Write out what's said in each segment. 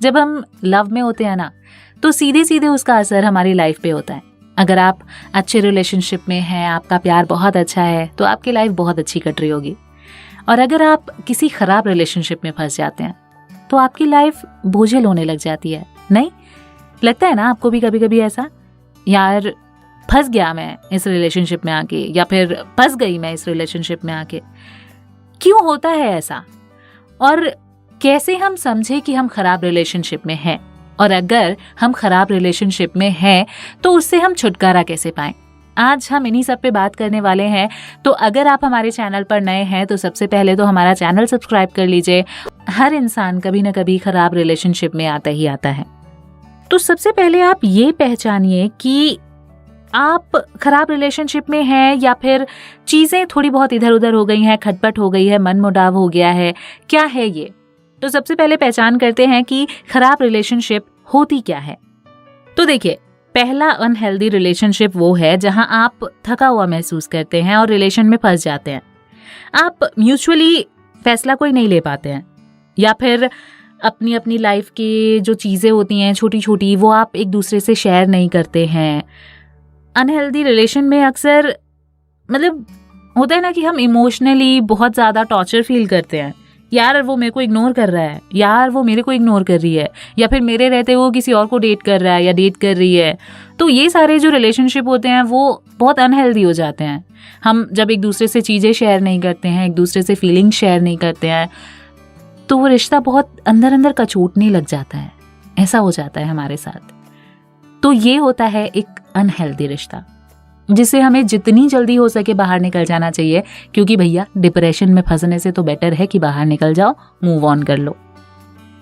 जब हम लव में होते हैं ना, तो सीधे सीधे उसका असर हमारी लाइफ पे होता है। अगर आप अच्छे रिलेशनशिप में हैं, आपका प्यार बहुत अच्छा है, तो आपकी लाइफ बहुत अच्छी कट रही होगी। और अगर आप किसी खराब रिलेशनशिप में फंस जाते हैं तो आपकी लाइफ बोझिल होने लग जाती है। नहीं लगता है ना आपको भी कभी कभी ऐसा, यार फंस गया मैं इस रिलेशनशिप में आके, या फिर फंस गई मैं इस रिलेशनशिप में आके। क्यों होता है ऐसा, और कैसे हम समझे कि हम खराब रिलेशनशिप में हैं, और अगर हम खराब रिलेशनशिप में हैं तो उससे हम छुटकारा कैसे पाएं। आज हम इन्हीं सब पे बात करने वाले हैं। तो अगर आप हमारे चैनल पर नए हैं तो सबसे पहले तो हमारा चैनल सब्सक्राइब कर लीजिए। हर इंसान कभी ना कभी खराब रिलेशनशिप में आता ही आता है। तो सबसे पहले आप ये पहचानिए कि आप खराब रिलेशनशिप में हैं, या फिर चीजें थोड़ी बहुत इधर उधर हो गई हैं, खटपट हो गई है, मन मुटाव हो गया है, क्या है ये। तो सबसे पहले पहचान करते हैं कि खराब रिलेशनशिप होती क्या है। तो देखिए, पहला अनहेल्दी रिलेशनशिप वो है जहां आप थका हुआ महसूस करते हैं और रिलेशन में फंस जाते हैं। आप म्यूचुअली फैसला कोई नहीं ले पाते हैं, या फिर अपनी अपनी लाइफ की जो चीजें होती हैं छोटी छोटी, वो आप एक दूसरे से शेयर नहीं करते हैं। अनहेल्दी रिलेशन में अक्सर मतलब होता है ना कि हम इमोशनली बहुत ज्यादा टॉर्चर फील करते हैं। यार वो मेरे को इग्नोर कर रहा है, यार वो मेरे को इग्नोर कर रही है, या फिर मेरे रहते वो किसी और को डेट कर रहा है या डेट कर रही है। तो ये सारे जो रिलेशनशिप होते हैं वो बहुत अनहेल्दी हो जाते हैं। हम जब एक दूसरे से चीज़ें शेयर नहीं करते हैं, एक दूसरे से फीलिंग शेयर नहीं करते हैं, तो वो रिश्ता बहुत अंदर अंदर कचोटने लग जाता है। ऐसा हो जाता है हमारे साथ। तो ये होता है एक अनहेल्दी रिश्ता, जिससे हमें जितनी जल्दी हो सके बाहर निकल जाना चाहिए, क्योंकि भैया डिप्रेशन में फंसने से तो बेटर है कि बाहर निकल जाओ, मूव ऑन कर लो।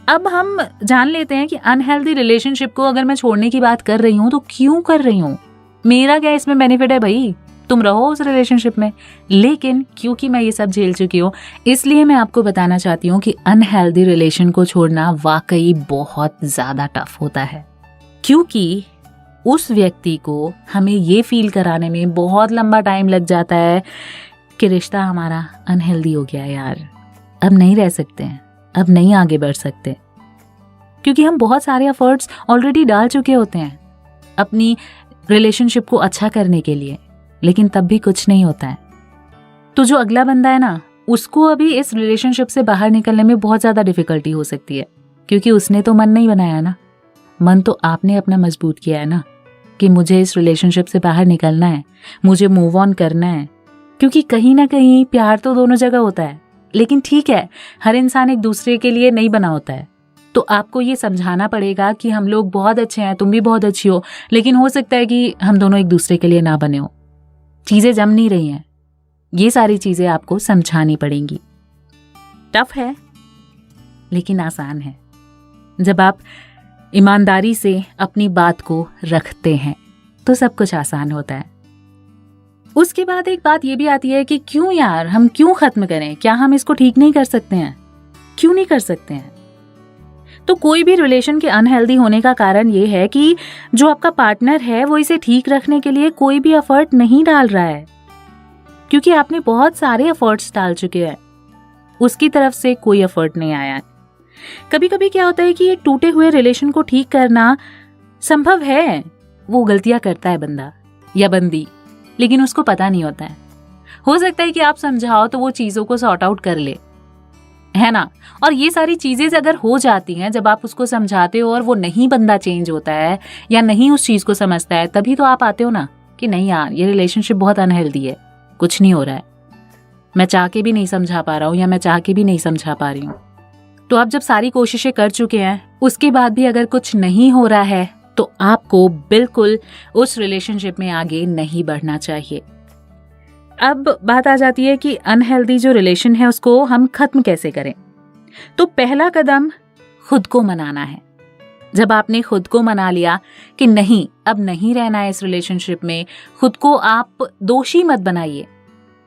अब हम जान लेते हैं कि अनहेल्दी रिलेशनशिप को अगर मैं छोड़ने की बात कर रही हूँ तो क्यों कर रही हूँ, मेरा क्या इसमें बेनिफिट है। भाई तुम रहो उस रिलेशनशिप में, लेकिन क्योंकि मैं ये सब झेल चुकी हूँ इसलिए मैं आपको बताना चाहती हूँ कि अनहेल्दी रिलेशन को छोड़ना वाकई बहुत ज्यादा टफ होता है, क्योंकि उस व्यक्ति को हमें ये फील कराने में बहुत लंबा टाइम लग जाता है कि रिश्ता हमारा अनहेल्दी हो गया यार, अब नहीं रह सकते हैं, अब नहीं आगे बढ़ सकते, क्योंकि हम बहुत सारे एफर्ट्स ऑलरेडी डाल चुके होते हैं अपनी रिलेशनशिप को अच्छा करने के लिए, लेकिन तब भी कुछ नहीं होता है। तो जो अगला बंदा है ना, उसको अभी इस रिलेशनशिप से बाहर निकलने में बहुत ज़्यादा डिफिकल्टी हो सकती है, क्योंकि उसने तो मन नहीं बनाया ना, मन तो आपने अपना मजबूत किया है ना कि मुझे इस रिलेशनशिप से बाहर निकलना है, मुझे मूव ऑन करना है। क्योंकि कहीं ना कहीं प्यार तो दोनों जगह होता है, लेकिन ठीक है हर इंसान एक दूसरे के लिए नहीं बना होता है। तो आपको ये समझाना पड़ेगा कि हम लोग बहुत अच्छे हैं, तुम भी बहुत अच्छी हो, लेकिन हो सकता है कि हम दोनों एक दूसरे के लिए ना बने हो, चीजें जम नहीं रही हैं। ये सारी चीजें आपको समझानी पड़ेंगी। टफ है लेकिन आसान है। जब आप ईमानदारी से अपनी बात को रखते हैं तो सब कुछ आसान होता है। उसके बाद एक बात ये भी आती है कि क्यों यार, हम क्यों खत्म करें, क्या हम इसको ठीक नहीं कर सकते हैं, क्यों नहीं कर सकते हैं। तो कोई भी रिलेशन के अनहेल्दी होने का कारण ये है कि जो आपका पार्टनर है वो इसे ठीक रखने के लिए कोई भी एफर्ट नहीं डाल रहा है, क्योंकि आपने बहुत सारे एफर्ट्स डाल चुके हैं, उसकी तरफ से कोई एफर्ट नहीं आया है। कभी कभी क्या होता है कि एक टूटे हुए रिलेशन को ठीक करना संभव है, वो गलतियां करता है बंदा या बंदी, लेकिन उसको पता नहीं होता है। हो सकता है कि आप समझाओ तो वो चीजों को सॉर्ट आउट कर ले, है ना। और ये सारी चीजें अगर हो जाती हैं जब आप उसको समझाते हो और वो नहीं बंदा चेंज होता है या नहीं उस चीज को समझता है, तभी तो आप आते हो ना कि नहीं यार ये रिलेशनशिप बहुत अनहेल्दी है, कुछ नहीं हो रहा है, मैं चाह के भी नहीं समझा पा रहा हूँ या मैं चाह के भी नहीं समझा पा रही हूँ। तो आप जब सारी कोशिशें कर चुके हैं उसके बाद भी अगर कुछ नहीं हो रहा है तो आपको बिल्कुल उस रिलेशनशिप में आगे नहीं बढ़ना चाहिए। अब बात आ जाती है कि अनहेल्दी जो रिलेशन है उसको हम खत्म कैसे करें। तो पहला कदम खुद को मनाना है। जब आपने खुद को मना लिया कि नहीं अब नहीं रहना है इस रिलेशनशिप में, खुद को आप दोषी मत बनाइए।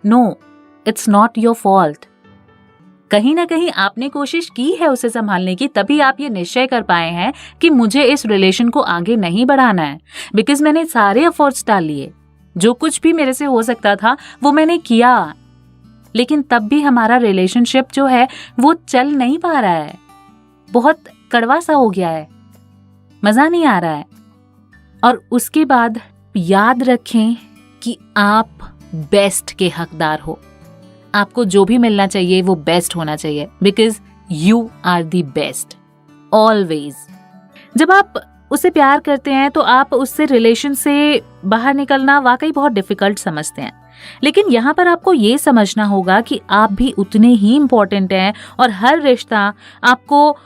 No, it's not your fault. कहीं ना कहीं आपने कोशिश की है उसे संभालने की, तभी आप ये निश्चय कर पाए हैं कि मुझे इस रिलेशन को आगे नहीं बढ़ाना है, बिकॉज मैंने सारे एफर्ट्स डाल लिए, जो कुछ भी मेरे से हो सकता था वो मैंने किया, लेकिन तब भी हमारा रिलेशनशिप जो है वो चल नहीं पा रहा है, बहुत कड़वा सा हो गया है, मजा नहीं आ रहा है। और उसके बाद याद रखें कि आप बेस्ट के हकदार हो। आपको जो भी मिलना चाहिए वो बेस्ट होना चाहिए, because you are the best always. जब आप उससे प्यार करते हैं तो आप उससे रिलेशन से बाहर निकलना वाकई बहुत डिफिकल्ट समझते हैं, लेकिन यहाँ पर आपको ये समझना होगा कि आप भी उतने ही इम्पोर्टेंट हैं और हर रिश्ता आपको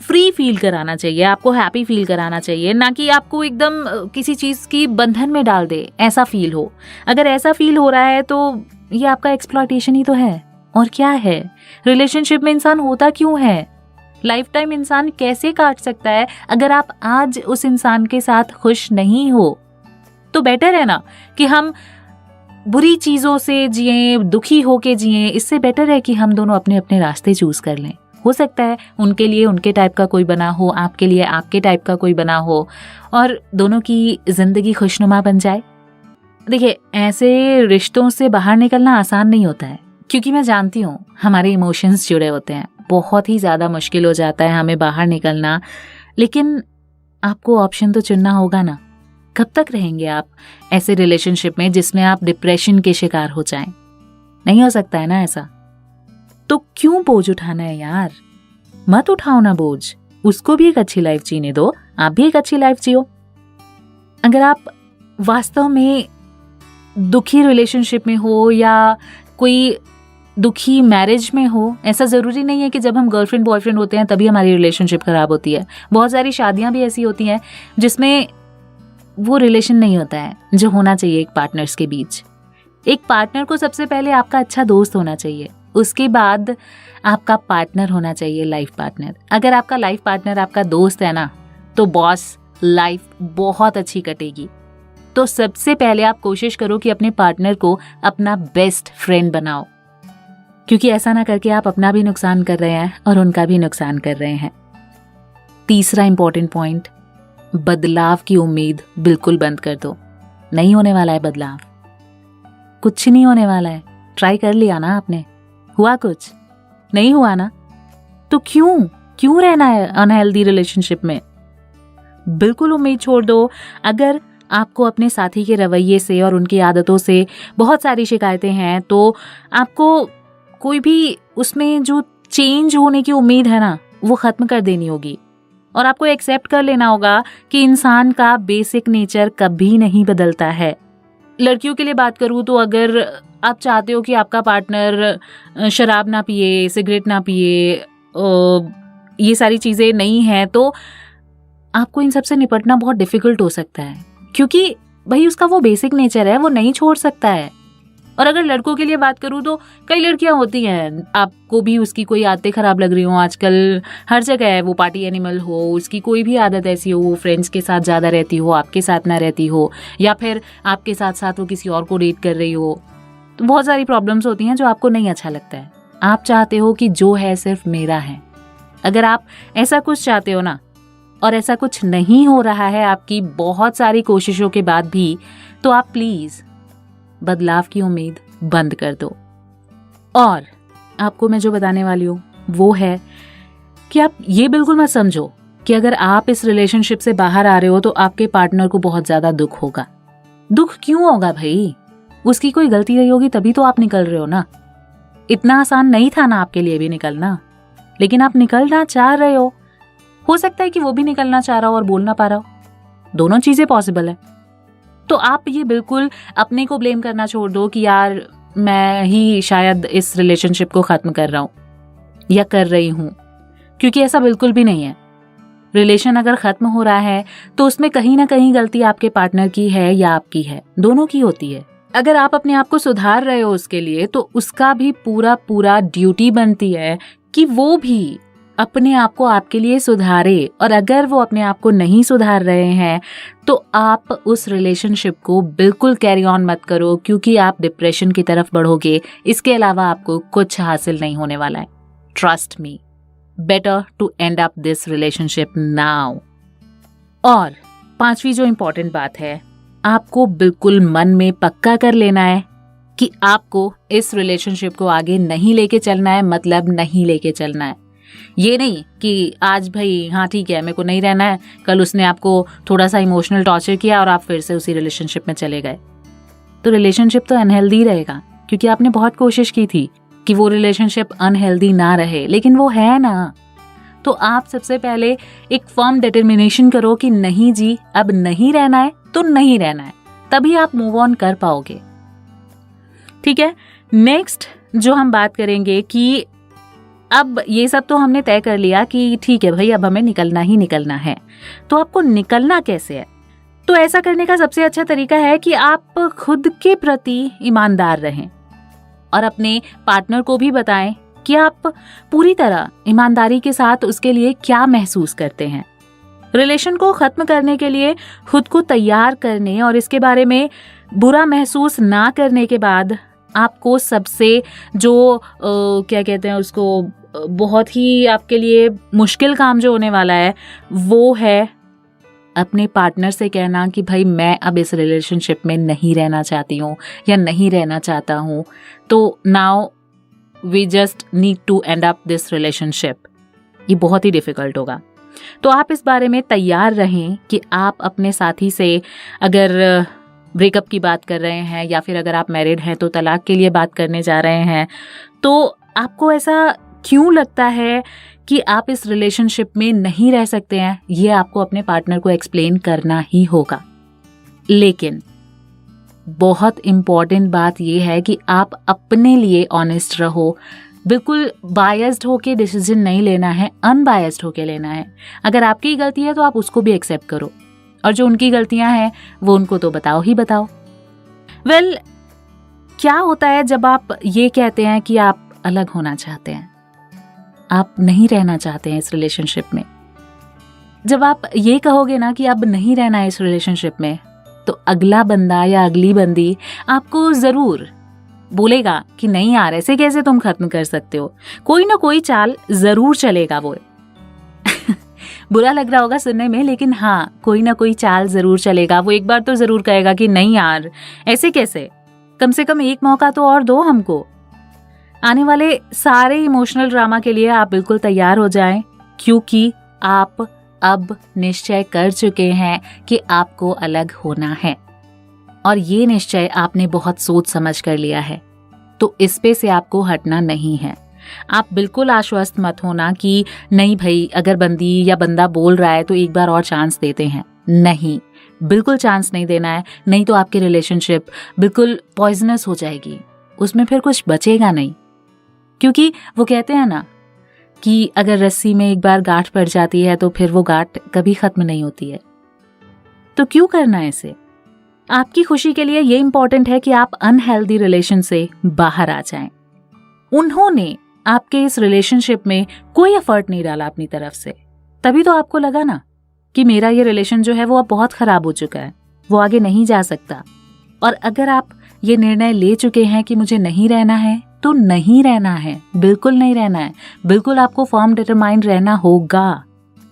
फ्री फील कराना चाहिए, आपको हैप्पी फील कराना चाहिए, ना कि आपको एकदम किसी चीज़ की बंधन में डाल दे ऐसा फील हो। अगर ऐसा फील हो रहा है तो ये आपका एक्सप्लॉयटेशन ही तो है, और क्या है। रिलेशनशिप में इंसान होता क्यों है? लाइफ टाइम इंसान कैसे काट सकता है अगर आप आज उस इंसान के साथ खुश नहीं हो? तो बेटर है ना कि हम बुरी चीज़ों से जिए, दुखी होके जिए। इससे बेटर है कि हम दोनों अपने अपने रास्ते चूज कर लें। हो सकता है उनके लिए उनके टाइप का कोई बना हो, आपके लिए आपके टाइप का कोई बना हो, और दोनों की जिंदगी खुशनुमा बन जाए। देखिए, ऐसे रिश्तों से बाहर निकलना आसान नहीं होता है, क्योंकि मैं जानती हूँ हमारे इमोशंस जुड़े होते हैं। बहुत ही ज़्यादा मुश्किल हो जाता है हमें बाहर निकलना, लेकिन आपको ऑप्शन तो चुनना होगा ना। कब तक रहेंगे आप ऐसे रिलेशनशिप में जिसमें आप डिप्रेशन के शिकार हो जाएं? नहीं हो सकता है ना ऐसा। तो क्यों बोझ उठाना है यार? मत उठाओ ना बोझ, उसको भी एक अच्छी लाइफ जीने दो, आप भी एक अच्छी लाइफ जियो। अगर आप वास्तव में दुखी रिलेशनशिप में हो या कोई दुखी मैरिज में हो, ऐसा ज़रूरी नहीं है कि जब हम गर्लफ्रेंड बॉयफ्रेंड होते हैं तभी हमारी रिलेशनशिप खराब होती है। बहुत सारी शादियां भी ऐसी होती हैं जिसमें वो रिलेशन नहीं होता है जो होना चाहिए एक पार्टनर्स के बीच। एक पार्टनर को सबसे पहले आपका अच्छा दोस्त होना चाहिए, उसके बाद आपका पार्टनर होना चाहिए, लाइफ पार्टनर। अगर आपका लाइफ पार्टनर आपका दोस्त है ना, तो बॉस लाइफ बहुत अच्छी कटेगी। तो सबसे पहले आप कोशिश करो कि अपने पार्टनर को अपना बेस्ट फ्रेंड बनाओ, क्योंकि ऐसा ना करके आप अपना भी नुकसान कर रहे हैं और उनका भी नुकसान कर रहे हैं। तीसरा इंपॉर्टेंट पॉइंट, बदलाव की उम्मीद बिल्कुल बंद कर दो। नहीं होने वाला है बदलाव, कुछ नहीं होने वाला है। ट्राई कर लिया ना आपने, हुआ कुछ नहीं हुआ ना, तो क्यों रहना है अनहेल्दी रिलेशनशिप में? बिल्कुल उम्मीद छोड़ दो। अगर आपको अपने साथी के रवैये से और उनकी आदतों से बहुत सारी शिकायतें हैं, तो आपको कोई भी उसमें जो चेंज होने की उम्मीद है ना, वो खत्म कर देनी होगी। और आपको एक्सेप्ट कर लेना होगा कि इंसान का बेसिक नेचर कभी नहीं बदलता है। लड़कियों के लिए बात करूँ तो अगर आप चाहते हो कि आपका पार्टनर शराब ना पिए, सिगरेट ना पिए, ये सारी चीज़ें नहीं हैं, तो आपको इन सब से निपटना बहुत डिफिकल्ट हो सकता है, क्योंकि भाई उसका वो बेसिक नेचर है, वो नहीं छोड़ सकता है। और अगर लड़कों के लिए बात करूँ तो कई लड़कियां होती हैं, आपको भी उसकी कोई आदतें खराब लग रही हो, आजकल हर जगह है, वो पार्टी एनिमल हो, उसकी कोई भी आदत ऐसी हो, वो फ्रेंड्स के साथ ज़्यादा रहती हो, आपके साथ ना रहती हो, या फिर आपके साथ साथ वो किसी और को डेट कर रही हो, तो बहुत सारी प्रॉब्लम्स होती हैं जो आपको नहीं अच्छा लगता है। आप चाहते हो कि जो है सिर्फ मेरा है। अगर आप ऐसा कुछ चाहते हो ना, और ऐसा कुछ नहीं हो रहा है आपकी बहुत सारी कोशिशों के बाद भी, तो आप प्लीज़ बदलाव की उम्मीद बंद कर दो। और आपको मैं जो बताने वाली हूँ वो है कि आप ये बिल्कुल मत समझो कि अगर आप इस रिलेशनशिप से बाहर आ रहे हो तो आपके पार्टनर को बहुत ज़्यादा दुख होगा। दुख क्यों होगा भाई? उसकी कोई गलती रही होगी तभी तो आप निकल रहे हो ना। इतना आसान नहीं था ना आपके लिए भी निकलना, लेकिन आप निकलना चाह रहे हो सकता है कि वो भी निकलना चाह रहा हो और बोल ना पा रहा हो, दोनों चीज़ें पॉसिबल है। तो आप ये बिल्कुल अपने को ब्लेम करना छोड़ दो कि यार मैं ही शायद इस रिलेशनशिप को ख़त्म कर रहा हूँ या कर रही हूँ, क्योंकि ऐसा बिल्कुल भी नहीं है। रिलेशन अगर ख़त्म हो रहा है तो उसमें कहीं ना कहीं गलती आपके पार्टनर की है या आपकी है, दोनों की होती है। अगर आप अपने आप को सुधार रहे हो उसके लिए, तो उसका भी पूरा ड्यूटी बनती है कि वो भी अपने आप को आपके लिए सुधारे। और अगर वो अपने आप को नहीं सुधार रहे हैं तो आप उस रिलेशनशिप को बिल्कुल कैरी ऑन मत करो, क्योंकि आप डिप्रेशन की तरफ बढ़ोगे। इसके अलावा आपको कुछ हासिल नहीं होने वाला है। Trust me, better to end up this relationship now. और पांचवी जो इम्पोर्टेंट बात है, आपको बिल्कुल मन में पक्का कर लेना है कि आपको इस रिलेशनशिप को आगे नहीं लेके चलना है, मतलब नहीं लेके चलना है। ये नहीं कि आज भाई हाँ ठीक है मेरे को नहीं रहना है, कल उसने आपको थोड़ा सा इमोशनल टॉर्चर किया और आप फिर से उसी रिलेशनशिप में चले गए, तो रिलेशनशिप तो अनहेल्दी रहेगा, क्योंकि आपने बहुत कोशिश की थी कि वो रिलेशनशिप अनहेल्दी ना रहे, लेकिन वो है ना। तो आप सबसे पहले एक फर्म डिटर्मिनेशन करो कि नहीं जी अब नहीं रहना है तो नहीं रहना है, तभी आप मूव ऑन कर पाओगे। ठीक है, नेक्स्ट जो हम बात करेंगे कि अब ये सब तो हमने तय कर लिया कि ठीक है भाई अब हमें निकलना ही निकलना है, तो आपको निकलना कैसे है? तो ऐसा करने का सबसे अच्छा तरीका है कि आप खुद के प्रति ईमानदार रहें और अपने पार्टनर को भी बताएं कि आप पूरी तरह ईमानदारी के साथ उसके लिए क्या महसूस करते हैं। रिलेशन को खत्म करने के लिए खुद को तैयार करने और इसके बारे में बुरा महसूस ना करने के बाद आपको सबसे जो क्या कहते हैं उसको, बहुत ही आपके लिए मुश्किल काम जो होने वाला है वो है अपने पार्टनर से कहना कि भाई मैं अब इस रिलेशनशिप में नहीं रहना चाहती हूँ या नहीं रहना चाहता हूँ, तो now we just need to end up this relationship. ये बहुत ही डिफिकल्ट होगा, तो आप इस बारे में तैयार रहें कि आप अपने साथी से अगर ब्रेकअप की बात कर रहे हैं या फिर अगर आप मैरिड हैं तो तलाक के लिए बात करने जा रहे हैं, तो आपको ऐसा क्यों लगता है कि आप इस रिलेशनशिप में नहीं रह सकते हैं, ये आपको अपने पार्टनर को एक्सप्लेन करना ही होगा। लेकिन बहुत इम्पॉर्टेंट बात यह है कि आप अपने लिए ऑनेस्ट रहो, बिल्कुल बायस्ड होके डिसीजन नहीं लेना है, अनबायस्ड होके लेना है। अगर आपकी गलती है तो आप उसको भी एक्सेप्ट करो, और जो उनकी गलतियां हैं वो उनको तो बताओ ही बताओ। वेल, क्या होता है जब आप ये कहते हैं कि आप अलग होना चाहते हैं, आप नहीं रहना चाहते हैं इस रिलेशनशिप में, जब आप ये कहोगे ना कि अब नहीं रहना है इस रिलेशनशिप में, तो अगला बंदा या अगली बंदी आपको जरूर बोलेगा कि नहीं यार ऐसे कैसे तुम खत्म कर सकते हो, कोई ना कोई चाल जरूर चलेगा। वो बुरा लग रहा होगा सुनने में, लेकिन हाँ कोई ना कोई चाल जरूर चलेगा। वो एक बार तो जरूर कहेगा कि नहीं यार ऐसे कैसे, कम से कम एक मौका तो और दो हमको। आने वाले सारे इमोशनल ड्रामा के लिए आप बिल्कुल तैयार हो जाएं, क्योंकि आप अब निश्चय कर चुके हैं कि आपको अलग होना है, और ये निश्चय आपने बहुत सोच समझ कर लिया है, तो इस पे से आपको हटना नहीं है। आप बिल्कुल आश्वस्त मत होना कि नहीं भाई अगर बंदी या बंदा बोल रहा है तो एक बार और चांस देते हैं। नहीं, बिल्कुल चांस नहीं देना है, नहीं तो आपकी रिलेशनशिप बिल्कुल पॉइजनस हो जाएगी, उसमें फिर कुछ बचेगा नहीं। क्योंकि वो कहते हैं ना कि अगर रस्सी में एक बार गांठ पड़ जाती है तो फिर वो गांठ कभी खत्म नहीं होती है। तो क्यों करना है इसे? आपकी खुशी के लिए ये इंपॉर्टेंट है कि आप अनहेल्दी रिलेशन से बाहर आ जाएं। उन्होंने आपके इस रिलेशनशिप में कोई एफर्ट नहीं डाला अपनी तरफ से, तभी तो आपको लगा ना कि मेरा ये रिलेशन जो है वो अब बहुत खराब हो चुका है, वो आगे नहीं जा सकता। और अगर आप ये निर्णय ले चुके हैं कि मुझे नहीं रहना है तो नहीं रहना है, बिल्कुल नहीं रहना है, बिल्कुल आपको फर्म डिटरमाइंड रहना होगा।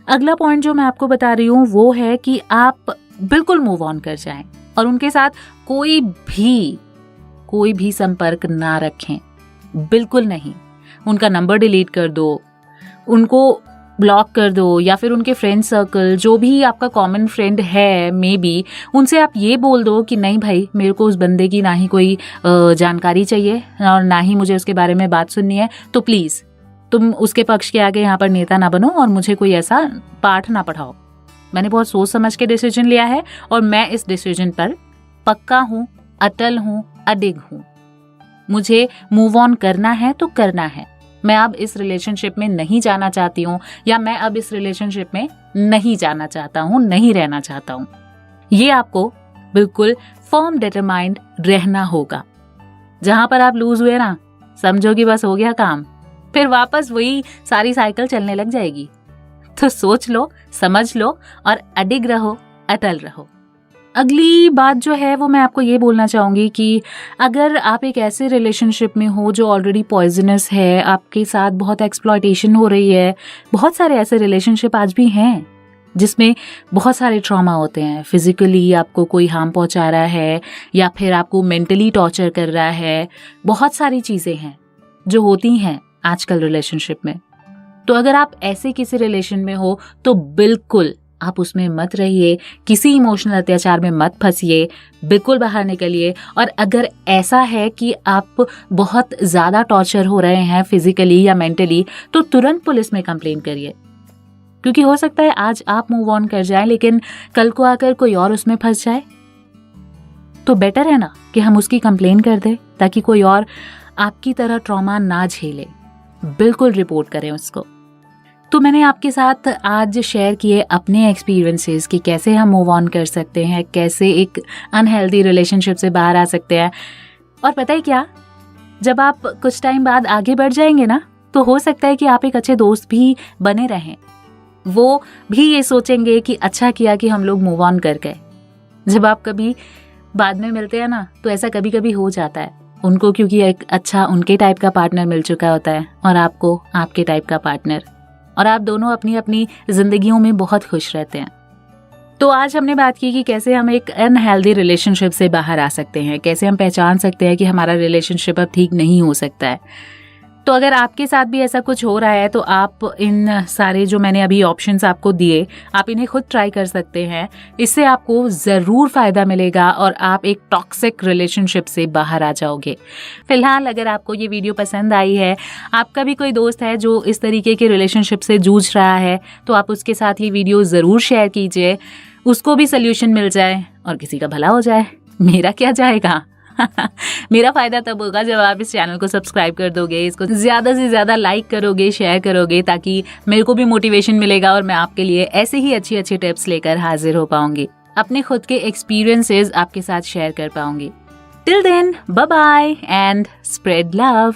अगला पॉइंट जो मैं आपको बता रही हूँ वो है कि आप बिल्कुल मूव ऑन कर जाएं और उनके साथ कोई भी संपर्क ना रखें, बिल्कुल नहीं। उनका नंबर डिलीट कर दो, उनको ब्लॉक कर दो, या फिर उनके फ्रेंड सर्कल जो भी आपका कॉमन फ्रेंड है मे बी, उनसे आप ये बोल दो कि नहीं भाई मेरे को उस बंदे की ना ही कोई जानकारी चाहिए और ना ही मुझे उसके बारे में बात सुननी है, तो प्लीज़ तुम उसके पक्ष के आगे यहाँ पर नेता ना बनो और मुझे कोई ऐसा पाठ ना पढ़ाओ। मैंने बहुत सोच समझ के डिसीजन लिया है और मैं इस डिसीजन पर पक्का हूँ, अटल हूँ, अडिग हूँ। मुझे मूव ऑन करना है तो करना है। मैं अब इस रिलेशनशिप में नहीं जाना चाहती हूँ, या मैं अब इस रिलेशनशिप में नहीं जाना चाहता हूँ, नहीं रहना चाहता हूँ। ये आपको बिल्कुल फर्म डिटरमाइंड रहना होगा। जहां पर आप लूज हुए ना, समझो कि बस हो गया काम, फिर वापस वही सारी साइकिल चलने लग जाएगी। तो सोच लो, समझ लो और अडिग रहो, अटल रहो। अगली बात जो है वो मैं आपको ये बोलना चाहूँगी कि अगर आप एक ऐसे रिलेशनशिप में हो जो ऑलरेडी पॉइजनस है, आपके साथ बहुत एक्सप्लॉयटेशन हो रही है, बहुत सारे ऐसे रिलेशनशिप आज भी हैं जिसमें बहुत सारे ट्रॉमा होते हैं। फिजिकली आपको कोई हार्म पहुंचा रहा है या फिर आपको मेंटली टॉर्चर कर रहा है, बहुत सारी चीज़ें हैं जो होती हैं आजकल रिलेशनशिप में। तो अगर आप ऐसे किसी रिलेशन में हो तो बिल्कुल आप उसमें मत रहिए, किसी इमोशनल अत्याचार में मत फंसिए, बिल्कुल बाहर निकलिए। और अगर ऐसा है कि आप बहुत ज़्यादा टॉर्चर हो रहे हैं फिजिकली या मेंटली, तो तुरंत पुलिस में कंप्लेन करिए, क्योंकि हो सकता है आज आप मूव ऑन कर जाएं लेकिन कल को आकर कोई और उसमें फंस जाए। तो बेटर है ना कि हम उसकी कंप्लेन कर दें ताकि कोई और आपकी तरह ट्रॉमा ना झेले। बिल्कुल रिपोर्ट करें उसको। तो मैंने आपके साथ आज शेयर किए अपने एक्सपीरियंसेस कि कैसे हम मूव ऑन कर सकते हैं, कैसे एक अनहेल्दी रिलेशनशिप से बाहर आ सकते हैं। और पता है क्या, जब आप कुछ टाइम बाद आगे बढ़ जाएंगे ना, तो हो सकता है कि आप एक अच्छे दोस्त भी बने रहें। वो भी ये सोचेंगे कि अच्छा किया कि हम लोग मूव ऑन कर गए। जब आप कभी बाद में मिलते हैं ना, तो ऐसा कभी कभी हो जाता है उनको, क्योंकि एक अच्छा उनके टाइप का पार्टनर मिल चुका होता है और आपको आपके टाइप का पार्टनर, और आप दोनों अपनी अपनी जिंदगियों में बहुत खुश रहते हैं। तो आज हमने बात की कि कैसे हम एक अनहेल्दी रिलेशनशिप से बाहर आ सकते हैं, कैसे हम पहचान सकते हैं कि हमारा रिलेशनशिप अब ठीक नहीं हो सकता है। तो अगर आपके साथ भी ऐसा कुछ हो रहा है तो आप इन सारे जो मैंने अभी ऑप्शंस आपको दिए, आप इन्हें खुद ट्राई कर सकते हैं। इससे आपको ज़रूर फ़ायदा मिलेगा और आप एक टॉक्सिक रिलेशनशिप से बाहर आ जाओगे। फिलहाल अगर आपको ये वीडियो पसंद आई है, आपका भी कोई दोस्त है जो इस तरीके के रिलेशनशिप से जूझ रहा है, तो आप उसके साथ ये वीडियो ज़रूर शेयर कीजिए, उसको भी सोल्यूशन मिल जाए और किसी का भला हो जाए। मेरा क्या जाएगा। मेरा फायदा तब होगा जब आप इस चैनल को सब्सक्राइब कर दोगे, इसको ज़्यादा से ज़्यादा लाइक करोगे, शेयर करोगे, ताकि मेरे को भी मोटिवेशन मिलेगा और मैं आपके लिए ऐसे ही अच्छी अच्छी टिप्स लेकर हाजिर हो पाऊंगी, अपने खुद के एक्सपीरियंसेस आपके साथ शेयर कर पाऊंगी। Till then, bye bye and spread love.